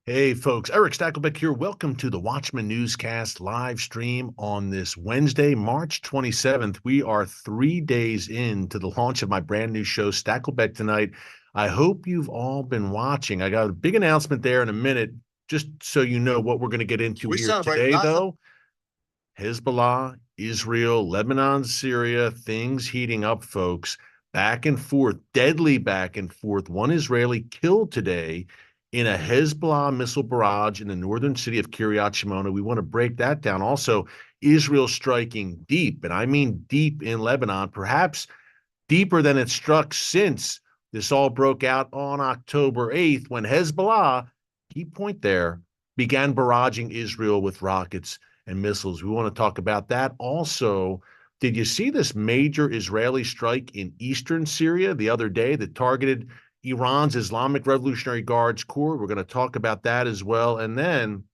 Hey folks, Erick Stakelbeck here. Welcome to the Watchman Newscast live stream on this Wednesday, March 27th. We are 3 days into the launch of my brand new show, Stakelbeck Tonight. I hope you've all been watching. I got a big announcement there in a minute, just so you know what we're going to get into We here celebrate today, nothing. though. Hezbollah, Israel, Lebanon, Syria, things heating up, folks. Back and forth, deadly back and forth. One Israeli killed today in a Hezbollah missile barrage in the northern city of Kiryat Shimona. We want to break that down. Also, Israel striking deep, and I mean deep in Lebanon, perhaps deeper than it struck since this all broke out on October 8th when Hezbollah, key point there, began barraging Israel with rockets and missiles. We want to talk about that. Also, did you see this major Israeli strike in eastern Syria the other day that targeted Iran's Islamic Revolutionary Guards Corps? We're going to talk about that as well. And then,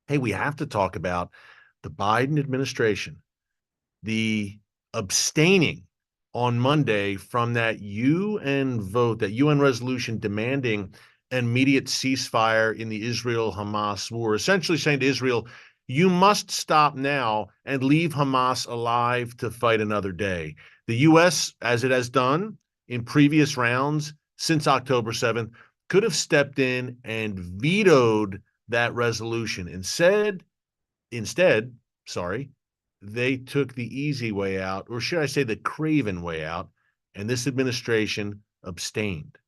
hey, we have to talk about the Biden administration, the abstaining on Monday from that UN vote, that UN resolution demanding an immediate ceasefire in the Israel-Hamas war, essentially saying to Israel, you must stop now and leave Hamas alive to fight another day. The U.S., as it has done in previous rounds since October 7th, could have stepped in and vetoed that resolution. Instead, sorry, they took the easy way out, or should I say the craven way out, and this administration abstained.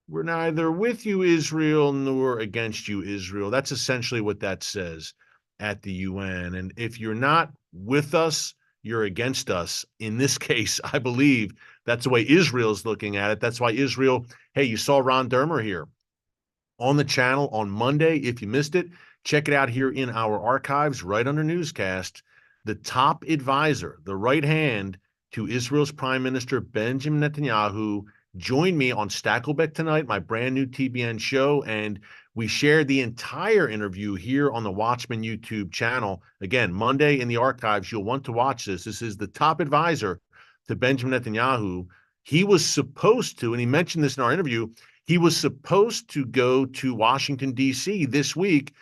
We're neither with you, Israel, nor against you, Israel. That's essentially what that says at the UN. And if you're not with us, you're against us. In this case, I believe that's the way Israel's looking at it. That's why Israel, hey, you saw Ron Dermer here on the channel on Monday. If you missed it, check it out here in our archives right under newscast. The top advisor, the right hand to Israel's Prime Minister Benjamin Netanyahu, joined me on Stakelbeck Tonight, my brand new TBN show, and we shared the entire interview here on the Watchman YouTube channel. Again, Monday in the archives, you'll want to watch this. This is the top advisor to Benjamin Netanyahu. He was supposed to, and he mentioned this in our interview, he was supposed to go to Washington, D.C. this week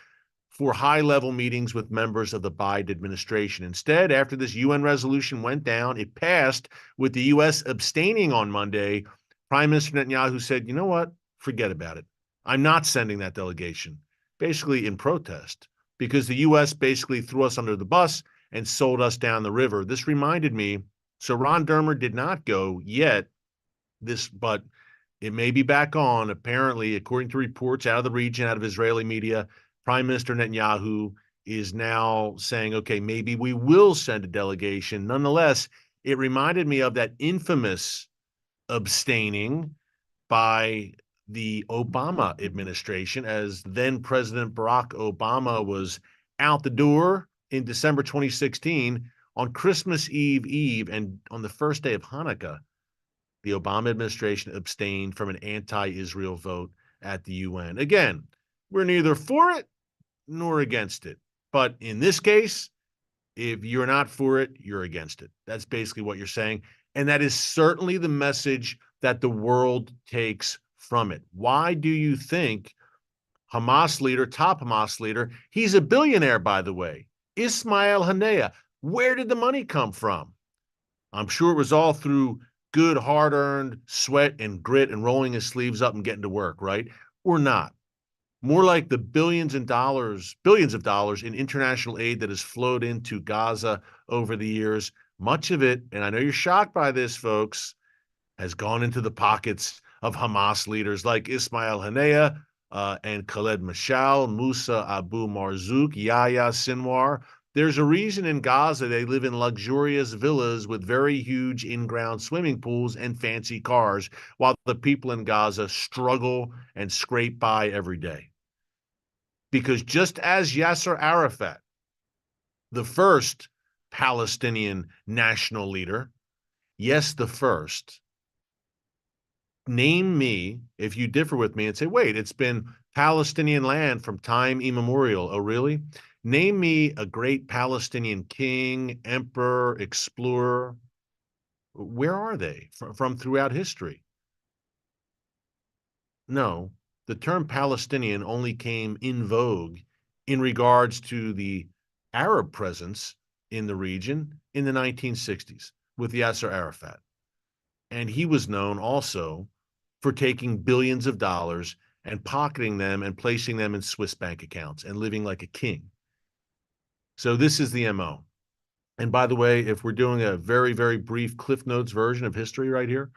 for high-level meetings with members of the Biden administration. Instead, after this UN resolution went down, it passed with the U.S. abstaining on Monday. Prime Minister Netanyahu said, you know what? Forget about it. I'm not sending that delegation, basically in protest, because the U.S. basically threw us under the bus and sold us down the river. This reminded me, so Ron Dermer did not go yet, but it may be back on. Apparently, according to reports out of the region, out of Israeli media, Prime Minister Netanyahu is now saying, okay, maybe we will send a delegation. Nonetheless, it reminded me of that infamous abstaining by the Obama administration, as then President Barack Obama was out the door in December 2016 on Christmas Eve and on the first day of Hanukkah. The Obama administration abstained from an anti-Israel vote at the UN. Again, we're neither for it nor against it. But in this case, if you're not for it, you're against it. That's basically what you're saying. And that is certainly the message that the world takes from it. Why do you think Hamas leader, top Hamas leader, he's a billionaire, by the way, Ismail Haniyeh, where did the money come from? I'm sure it was all through good, hard-earned sweat and grit and rolling his sleeves up and getting to work, right? Or not. More like the billions of dollars in international aid that has flowed into Gaza over the years. Much of it, and I know you're shocked by this, folks, has gone into the pockets of Hamas leaders like Ismail Haniyeh and Khaled Mashal, Musa Abu Marzouk, Yahya Sinwar. There's a reason in Gaza they live in luxurious villas with very huge in-ground swimming pools and fancy cars, while the people in Gaza struggle and scrape by every day. Because just as Yasser Arafat, the first Palestinian national leader, yes, the first, name me, if you differ with me and say, wait, it's been Palestinian land from time immemorial. Oh, really? Name me a great Palestinian king, emperor, explorer. Where are they from throughout history? No. the term Palestinian only came in vogue in regards to the Arab presence in the region in the 1960s with Yasser Arafat. And he was known also for taking billions of dollars and pocketing them and placing them in Swiss bank accounts and living like a king. So this is the MO. And by the way, if we're doing a very, very brief Cliff Notes version of history right here,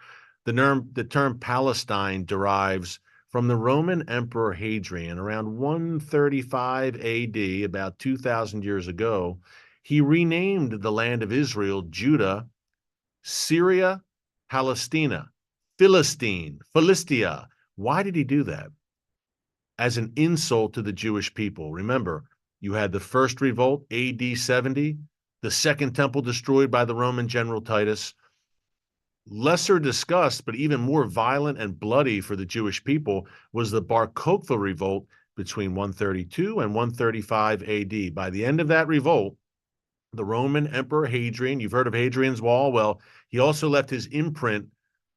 the term Palestine derives from the Roman Emperor Hadrian around 135 AD, about 2,000 years ago. He renamed the land of Israel, Judah, Syria, Palestina, Philistine, Philistia. Why did he do that? As an insult to the Jewish people. Remember, you had the first revolt, AD 70, the second temple destroyed by the Roman general Titus. Lesser discussed, but even more violent and bloody for the Jewish people was the Bar Kokhba revolt between 132 and 135 AD. By the end of that revolt, the Roman Emperor Hadrian, you've heard of Hadrian's Wall? Well, he also left his imprint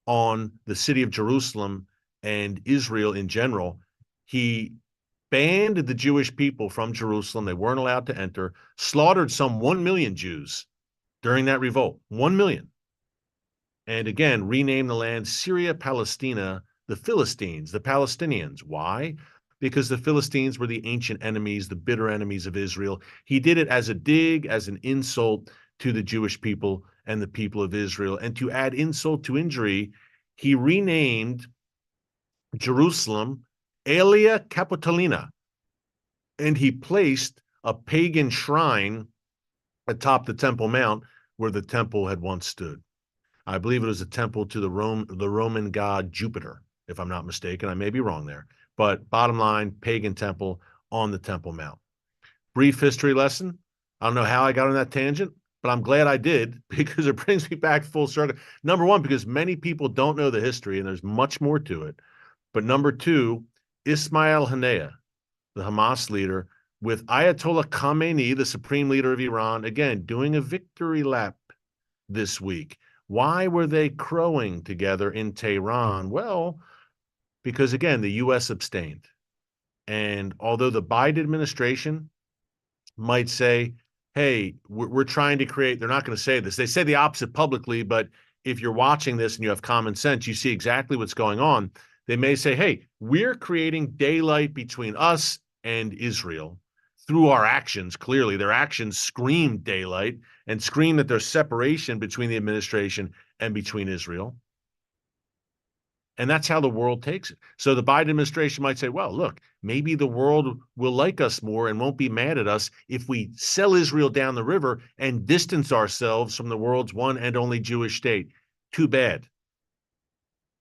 on the city of Jerusalem and Israel in general. He banned the Jewish people from Jerusalem. They weren't allowed to enter, slaughtered some 1 million Jews during that revolt, 1 million. And again, renamed the land Syria, Palestina, the Philistines, the Palestinians. Why? Because the Philistines were the ancient enemies, the bitter enemies of Israel. He did it as a dig, as an insult to the Jewish people and the people of Israel. And to add insult to injury, he renamed Jerusalem Aelia Capitolina, and he placed a pagan shrine atop the Temple Mount where the temple had once stood. I believe it was a temple to the Roman god Jupiter, if I'm not mistaken. I may be wrong there. But bottom line, pagan temple on the Temple Mount. Brief history lesson. I don't know how I got on that tangent, but I'm glad I did because it brings me back full circle. Number one, because many people don't know the history and there's much more to it. But number two, Ismail Haniyeh, the Hamas leader, with Ayatollah Khamenei, the supreme leader of Iran, again, doing a victory lap this week. Why were they crowing together in Tehran? Well, because again, the U.S. abstained. And although the Biden administration might say, hey, we're trying to create, they're not going to say this. They say the opposite publicly, but if you're watching this and you have common sense, you see exactly what's going on. They may say, hey, we're creating daylight between us and Israel through our actions. Clearly, their actions scream daylight and scream that there's separation between the administration and between Israel. And that's how the world takes it. So the Biden administration might say, well, look, maybe the world will like us more and won't be mad at us if we sell Israel down the river and distance ourselves from the world's one and only Jewish state. Too bad.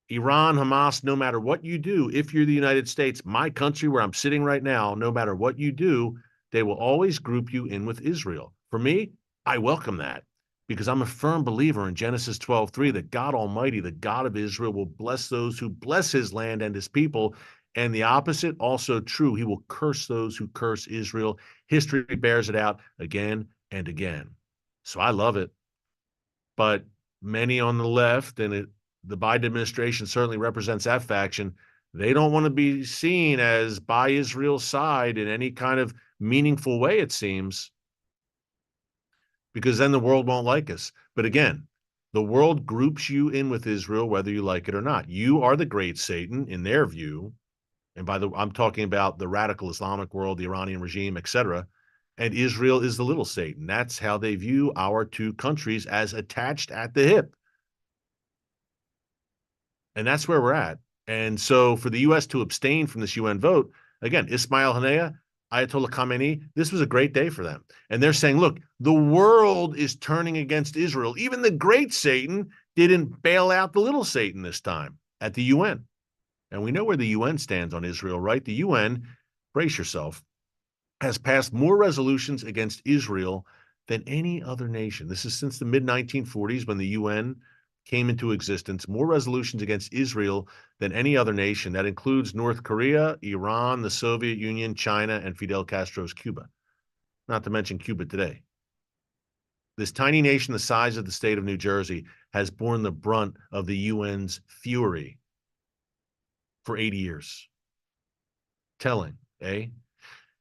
Iran, Hamas, no matter what you do, if you're the United States, my country where I'm sitting right now, no matter what you do, they will always group you in with Israel. For me, I welcome that because I'm a firm believer in Genesis 12:3 that God Almighty, the God of Israel, will bless those who bless his land and his people. And the opposite, also true. He will curse those who curse Israel. History bears it out again and again. So I love it. But many on the left, and the Biden administration certainly represents that faction, they don't want to be seen as by Israel's side in any kind of meaningful way, it seems, because then the world won't like us. But again, the world groups you in with Israel, whether you like it or not. You are the great Satan in their view. And I'm talking about the radical Islamic world, the Iranian regime, etc. And Israel is the little Satan. That's how they view our two countries, as attached at the hip. And that's where we're at. And so for the U.S. to abstain from this UN vote, again, Ismail Haniyeh, Ayatollah Khamenei, this was a great day for them. And they're saying, look, the world is turning against Israel. Even the great Satan didn't bail out the little Satan this time at the UN. And we know where the UN stands on Israel, right? The UN, brace yourself, has passed more resolutions against Israel than any other nation. This is since the mid-1940s when the UN came into existence, more resolutions against Israel than any other nation. That includes North Korea, Iran, the Soviet Union, China, and Fidel Castro's Cuba, not to mention Cuba today. This tiny nation the size of the state of New Jersey has borne the brunt of the UN's fury for 80 years. Telling, eh?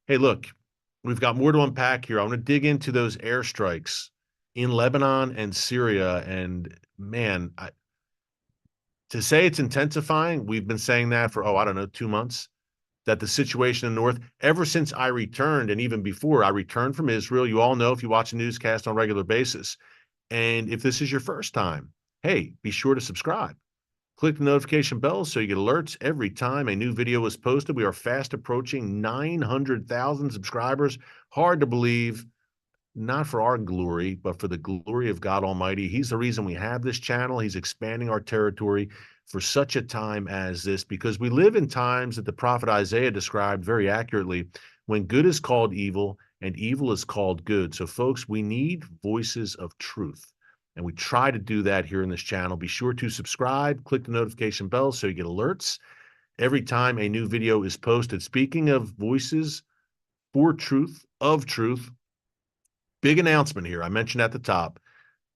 Hey, look, we've got more to unpack here. I want to dig into those airstrikes in Lebanon and Syria. And man, to say it's intensifying, we've been saying that for, I don't know, 2 months, that the situation in the north, ever since I returned, and even before I returned from Israel, you all know if you watch a newscast on a regular basis. And if this is your first time, hey, be sure to subscribe. Click the notification bell so you get alerts every time a new video is posted. We are fast approaching 900,000 subscribers. Hard to believe, not for our glory, but for the glory of God Almighty. He's the reason we have this channel. He's expanding our territory for such a time as this, because we live in times that the prophet Isaiah described very accurately, when good is called evil and evil is called good. So folks, we need voices of truth. And we try to do that here in this channel. Be sure to subscribe, click the notification bell so you get alerts every time a new video is posted. Speaking of voices for truth, of truth, big announcement here. I mentioned at the top,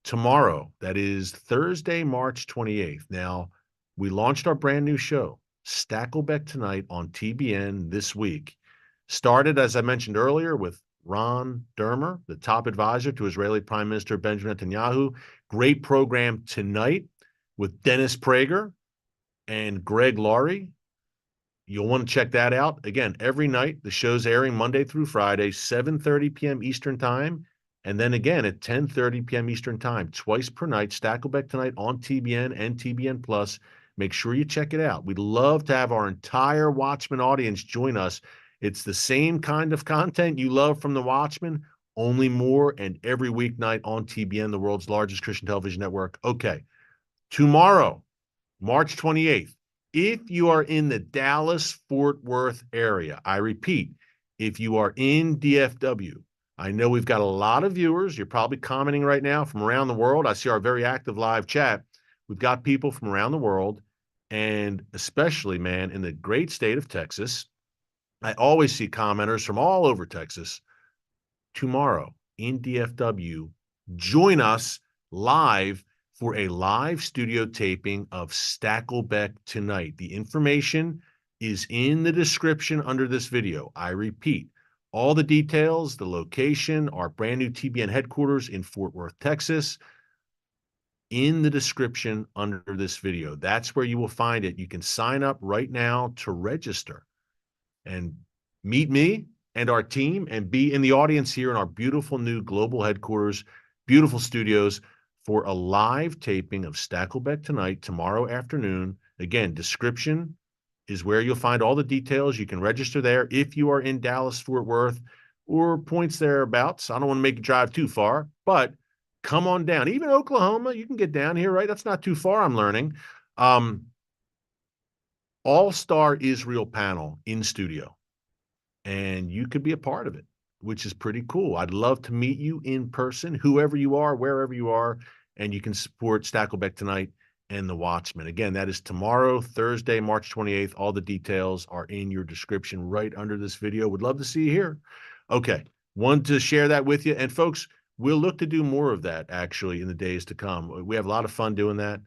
tomorrow, that is Thursday, March 28th. Now, we launched our brand new show, Stakelbeck Tonight, on TBN this week. Started, as I mentioned earlier, with Ron Dermer, the top advisor to Israeli Prime Minister Benjamin Netanyahu. Great program tonight with Dennis Prager and Greg Laurie. You'll want to check that out. Again, every night, the show's airing Monday through Friday, 7:30 p.m. Eastern Time. And then again at 10:30 p.m. Eastern Time, twice per night, Stakelbeck Tonight on TBN and TBN Plus. Make sure you check it out. We'd love to have our entire Watchman audience join us. It's the same kind of content you love from the Watchman, only more, and every weeknight on TBN, the world's largest Christian television network. Okay, tomorrow, March 28th, if you are in the Dallas-Fort Worth area, I repeat, if you are in DFW, I know we've got a lot of viewers. You're probably commenting right now from around the world. I see our very active live chat. We've got people from around the world, and especially, man, in the great state of Texas. I always see commenters from all over Texas. Tomorrow in DFW, join us live for a live studio taping of Stakelbeck Tonight. The information is in the description under this video. I repeat, all the details, the location, our brand new TBN headquarters in Fort Worth, Texas, in the description under this video. That's where you will find it. You can sign up right now to register and meet me and our team and be in the audience here in our beautiful new global headquarters, beautiful studios, for a live taping of Stakelbeck Tonight tomorrow afternoon. Again, description is where you'll find all the details. You can register there if you are in Dallas, Fort Worth, or points thereabouts. I don't want to make you drive too far, but come on down. Even Oklahoma, you can get down here, right? That's not too far, I'm learning. All-star Israel panel in studio, and you could be a part of it, which is pretty cool. I'd love to meet you in person, whoever you are, wherever you are, and you can support Stakelbeck Tonight and the Watchman. Again, that is tomorrow, Thursday, March 28th. All the details are in your description right under this video. Would love to see you here. Okay, wanted to share that with you. And folks, we'll look to do more of that actually in the days to come. We have a lot of fun doing that,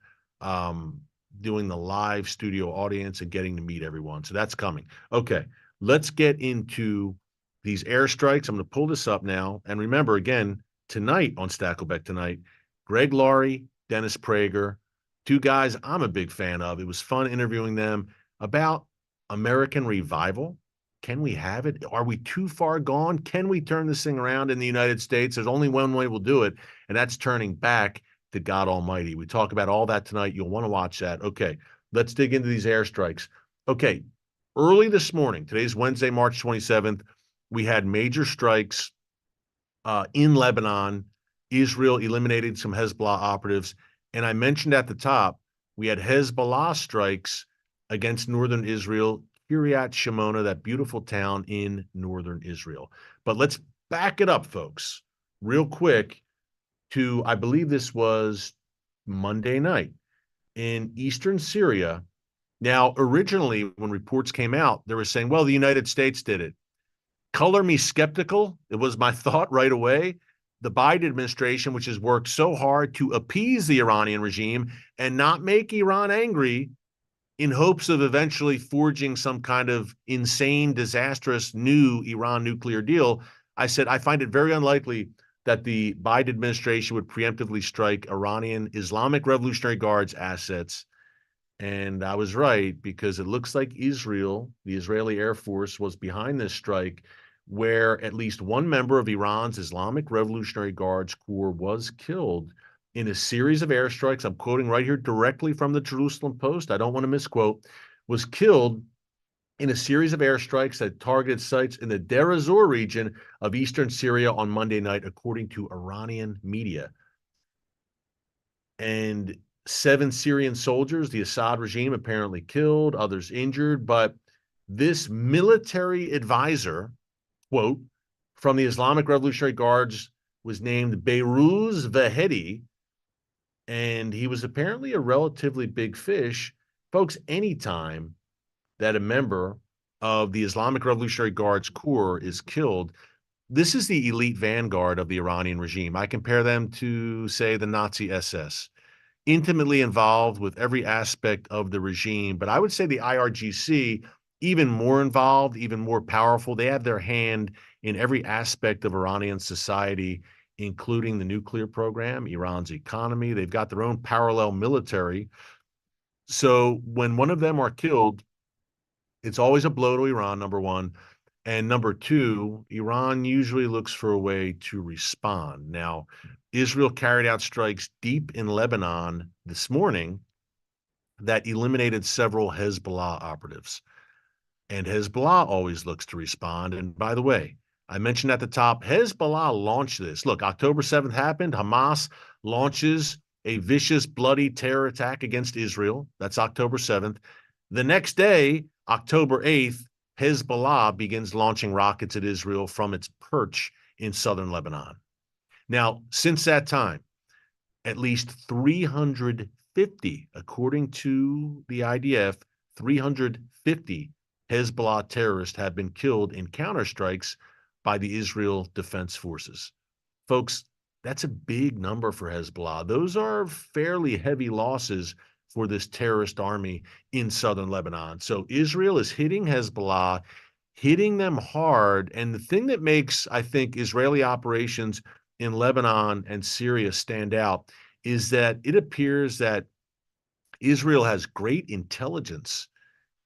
doing the live studio audience and getting to meet everyone. So that's coming. Okay, let's get into these airstrikes. I'm going to pull this up now. And remember, again, tonight on Stakelbeck Tonight, Greg Laurie, Dennis Prager, two guys I'm a big fan of. It was fun interviewing them about American revival. Can we have it? Are we too far gone? Can we turn this thing around in the United States? There's only one way we'll do it, and that's turning back to God Almighty. We talk about all that tonight. You'll want to watch that. Okay, let's dig into these airstrikes. Okay, early this morning, today's Wednesday, March 27th, we had major strikes in Lebanon. Israel eliminated some Hezbollah operatives. And I mentioned at the top, we had Hezbollah strikes against northern Israel, Kiryat Shimona, that beautiful town in northern Israel. But let's back it up, folks, real quick to, I believe this was Monday night in eastern Syria. Now, originally, when reports came out, they were saying, well, the United States did it. Color me skeptical. It was my thought right away. The Biden administration, which has worked so hard to appease the Iranian regime and not make Iran angry, in hopes of eventually forging some kind of insane, disastrous new Iran nuclear deal. I said, I find it very unlikely that the Biden administration would preemptively strike Iranian Islamic Revolutionary Guard's assets. And I was right, because it looks like Israel, the Israeli Air Force, was behind this strike, where at least one member of Iran's Islamic Revolutionary Guards Corps was killed in a series of airstrikes. I'm quoting right here directly from the Jerusalem Post. I don't want to misquote. Was killed in a series of airstrikes that targeted sites in the Deir ez-Zor region of eastern Syria on Monday night, according to Iranian media. And 7 Syrian soldiers, the Assad regime, apparently killed, others injured. But this military advisor, quote, from the Islamic Revolutionary Guards was named Behruz Vahedi, and he was apparently a relatively big fish. Folks, anytime that a member of the Islamic Revolutionary Guards Corps is killed, this is the elite vanguard of the Iranian regime. I compare them to, say, the Nazi SS, intimately involved with every aspect of the regime. But I would say the IRGC, even more involved, even more powerful. They have their hand in every aspect of Iranian society, including the nuclear program, Iran's economy. They've got their own parallel military. So when one of them are killed, it's always a blow to Iran, number one. And number two, Iran usually looks for a way to respond. Now, Israel carried out strikes deep in Lebanon this morning that eliminated several Hezbollah operatives. And Hezbollah always looks to respond. And by the way, I mentioned at the top, Hezbollah launched this. Look, October 7th happened. Hamas launches a vicious, bloody terror attack against Israel. That's October 7th. The next day, October 8th, Hezbollah begins launching rockets at Israel from its perch in southern Lebanon. Now, since that time, at least 350, according to the IDF, 350 Hezbollah terrorists have been killed in counterstrikes by the Israel Defense Forces. Folks, that's a big number for Hezbollah. Those are fairly heavy losses for this terrorist army in southern Lebanon. So Israel is hitting Hezbollah, hitting them hard. And the thing that makes, I think, Israeli operations in Lebanon and Syria stand out is that it appears that Israel has great intelligence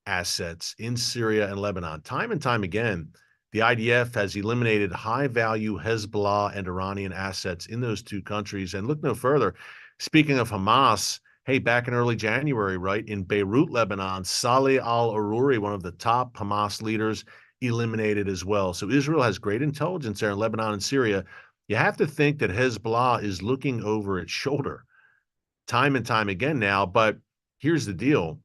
assets in Syria and Lebanon. Time and time again, the IDF has eliminated high-value Hezbollah and Iranian assets in those two countries. And look no further. Speaking of Hamas, hey, back in early January, right, in Beirut, Lebanon, Saleh al-Aruri, one of the top Hamas leaders, eliminated as well. So Israel has great intelligence there in Lebanon and Syria. You have to think that Hezbollah is looking over its shoulder time and time again now. But here's the deal.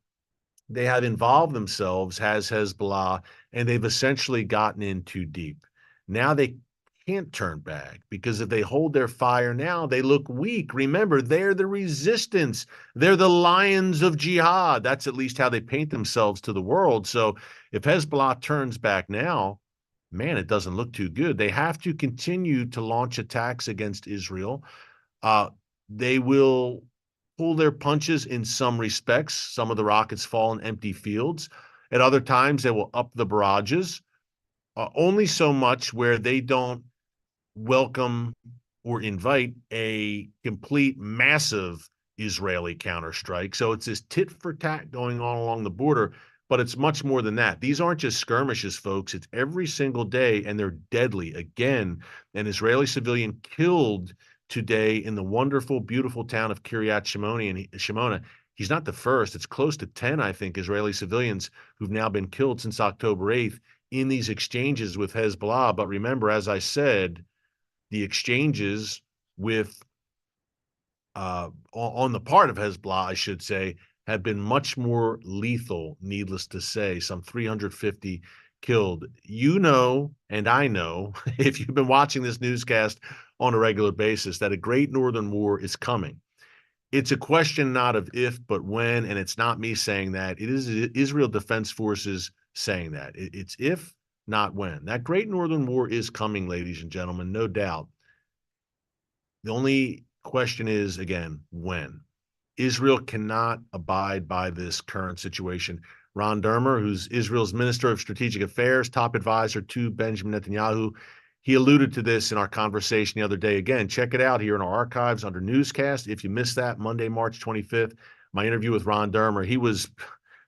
They have involved themselves, has Hezbollah, and they've essentially gotten in too deep. Now they can't turn back, because if they hold their fire now, they look weak. Remember, they're the resistance. They're the lions of jihad. That's at least how they paint themselves to the world. So if Hezbollah turns back now, man, it doesn't look too good. They have to continue to launch attacks against Israel. They will pull their punches in some respects. Some of the rockets fall in empty fields. At other times, they will up the barrages, only so much where they don't welcome or invite a complete massive Israeli counterstrike. So it's this tit for tat going on along the border, but it's much more than that. These aren't just skirmishes, folks. It's every single day, and they're deadly. Again, an Israeli civilian killed today in the wonderful, beautiful town of Kiryat Shimona. He's not the first. It's close to 10, I think, Israeli civilians who've now been killed since October 8th in these exchanges with Hezbollah. But remember, as I said, the exchanges with on the part of Hezbollah, I should say, have been much more lethal, needless to say. Some 350 killed. You know, and I know, if you've been watching this newscast on a regular basis, that a great northern war is coming. It's a question not of if, but when, and it's not me saying that. It is Israel Defense Forces saying that. It's if, not when. That great northern war is coming, ladies and gentlemen, no doubt. The only question is, again, when. Israel cannot abide by this current situation. Ron Dermer, who's Israel's Minister of Strategic Affairs, top advisor to Benjamin Netanyahu, he alluded to this in our conversation the other day. Again, check it out here in our archives under Newscast. If you missed that, Monday, March 25th, my interview with Ron Dermer, he was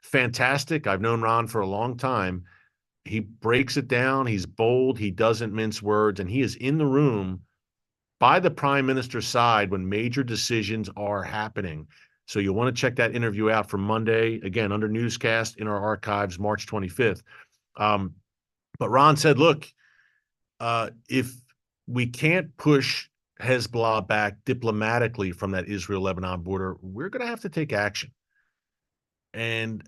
fantastic. I've known Ron for a long time. He breaks it down. He's bold. He doesn't mince words, and he is in the room by the prime minister's side when major decisions are happening. So you'll want to check that interview out from Monday, again, under Newscast in our archives, March 25th. But Ron said, look, if we can't push Hezbollah back diplomatically from that Israel-Lebanon border, we're going to have to take action. And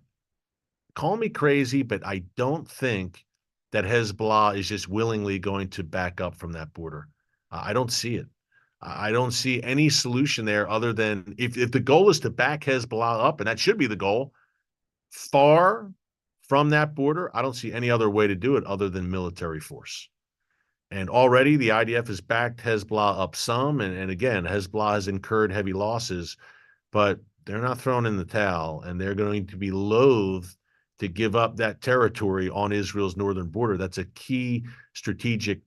call me crazy, but I don't think that Hezbollah is just willingly going to back up from that border. I don't see it. I don't see any solution there other than if the goal is to back Hezbollah up, and that should be the goal, far from that border, I don't see any other way to do it other than military force. And already the IDF has backed Hezbollah up some. And again, Hezbollah has incurred heavy losses, but they're not thrown in the towel, and they're going to be loath to give up that territory on Israel's northern border. That's a key strategic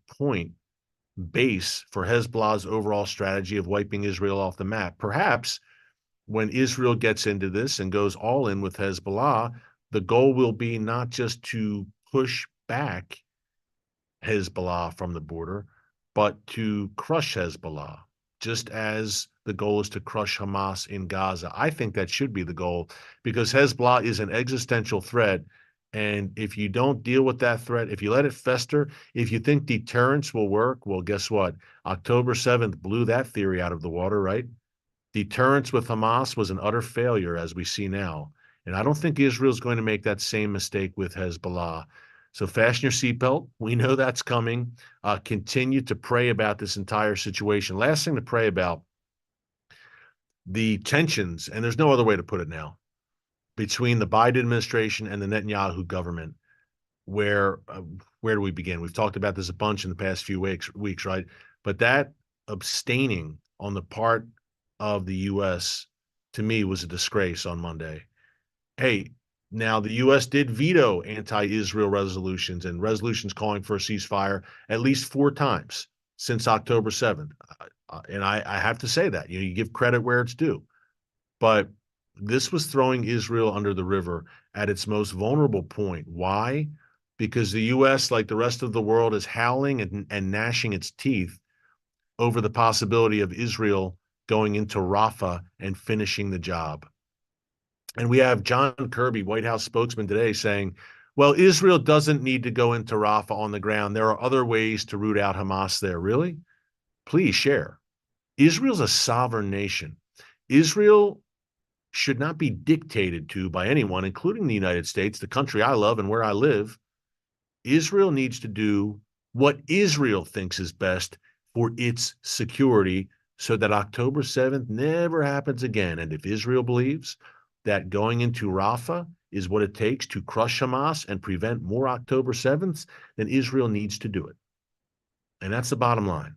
base for Hezbollah's overall strategy of wiping Israel off the map. Perhaps when Israel gets into this and goes all in with Hezbollah, the goal will be not just to push back Hezbollah from the border, but to crush Hezbollah, just as the goal is to crush Hamas in Gaza. I think that should be the goal because Hezbollah is an existential threat. And if you don't deal with that threat, if you let it fester, if you think deterrence will work, well, guess what? October 7th blew that theory out of the water, right? Deterrence with Hamas was an utter failure, as we see now. And I don't think Israel's going to make that same mistake with Hezbollah. So fasten your seatbelt. We know that's coming. Continue to pray about this entire situation. Last thing to pray about, the tensions, and there's no other way to put it now, between the Biden administration and the Netanyahu government. Where do we begin? We've talked about this a bunch in the past few weeks, right? But that abstaining on the part of the U.S., to me, was a disgrace on Monday. Hey, now the U.S. did veto anti-Israel resolutions and resolutions calling for a ceasefire at least 4 times since October 7th. And I have to say that, you give credit where it's due. But this was throwing Israel under the river at its most vulnerable point. Why? Because the U.S., like the rest of the world, is howling and gnashing its teeth over the possibility of Israel going into Rafah and finishing the job. And we have John Kirby, White House spokesman, today saying, well, Israel doesn't need to go into Rafah on the ground. There are other ways to root out Hamas there. Really? Please share. Israel's a sovereign nation. Israel should not be dictated to by anyone, including the United States, the country I love and where I live. Israel needs to do what Israel thinks is best for its security so that October 7th never happens again. And if Israel believes that going into Rafah is what it takes to crush Hamas and prevent more October 7th, then Israel needs to do it. And that's the bottom line.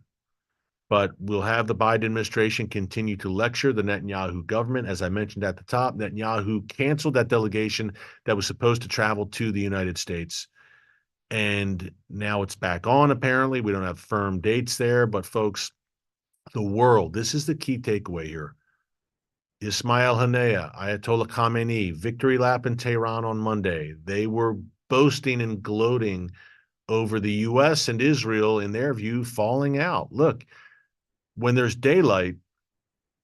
But we'll have the Biden administration continue to lecture the Netanyahu government. As I mentioned at the top, Netanyahu canceled that delegation that was supposed to travel to the United States. And now it's back on, apparently. We don't have firm dates there. But folks, the world, this is the key takeaway here. Ismail Haniyeh, Ayatollah Khamenei, victory lap in Tehran on Monday. They were boasting and gloating over the U.S. and Israel, in their view, falling out. Look, when there's daylight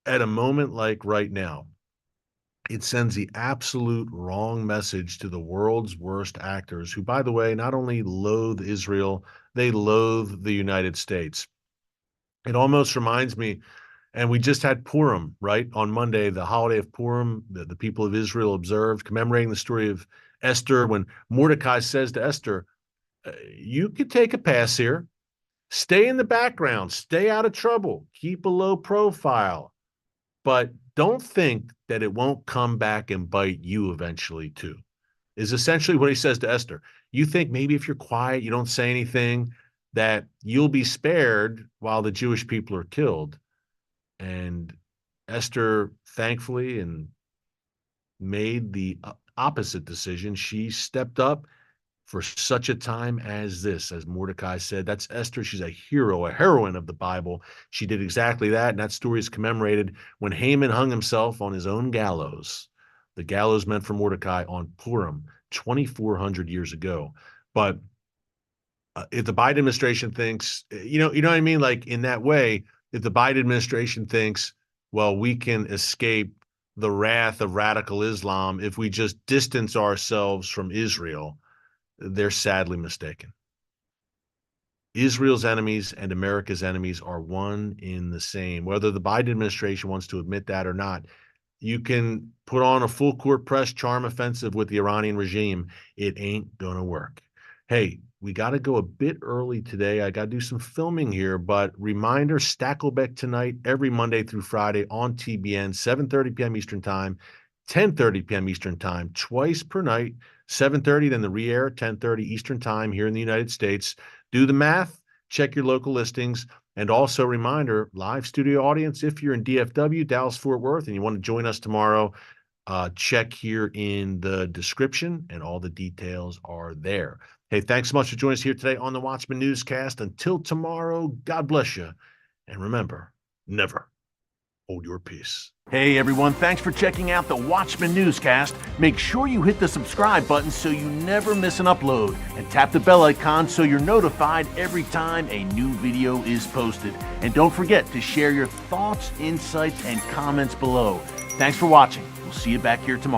at a moment like right now, it sends the absolute wrong message to the world's worst actors, who, by the way, not only loathe Israel, they loathe the United States. It almost reminds me, and we just had Purim, right? On Monday, the holiday of Purim, the people of Israel observed, commemorating the story of Esther, when Mordecai says to Esther, you could take a pass here. Stay in the background, stay out of trouble, keep a low profile, but don't think that it won't come back and bite you eventually too, is essentially what he says to Esther. You think maybe if you're quiet, you don't say anything, that you'll be spared while the Jewish people are killed. And Esther, thankfully, and made the opposite decision. She stepped up for such a time as this. As Mordecai said, that's Esther. She's a hero, a heroine of the Bible. She did exactly that, and that story is commemorated when Haman hung himself on his own gallows. The gallows meant for Mordecai on Purim, 2,400 years ago. But if the Biden administration thinks, you know what I mean? Like in that way, if the Biden administration thinks, well, we can escape the wrath of radical Islam if we just distance ourselves from Israel, they're sadly mistaken. Israel's enemies and America's enemies are one in the same. Whether the Biden administration wants to admit that or not, you can put on a full court press charm offensive with the Iranian regime. It ain't going to work. Hey, we got to go a bit early today. I got to do some filming here, but reminder, Stakelbeck tonight, every Monday through Friday on TBN, 7:30 p.m. Eastern Time, 10:30 p.m. Eastern Time, twice per night, 7:30, then the re-air, 10:30 Eastern Time here in the United States. Do the math, check your local listings, and also reminder, live studio audience, if you're in DFW, Dallas-Fort Worth, and you want to join us tomorrow, check here in the description, and all the details are there. Hey, thanks so much for joining us here today on the Watchman Newscast. Until tomorrow, God bless you, and remember, never hold your peace. Hey everyone, thanks for checking out the Watchman Newscast. Make sure you hit the subscribe button so you never miss an upload, and tap the bell icon so you're notified every time a new video is posted. And don't forget to share your thoughts, insights, and comments below. Thanks for watching. We'll see you back here tomorrow.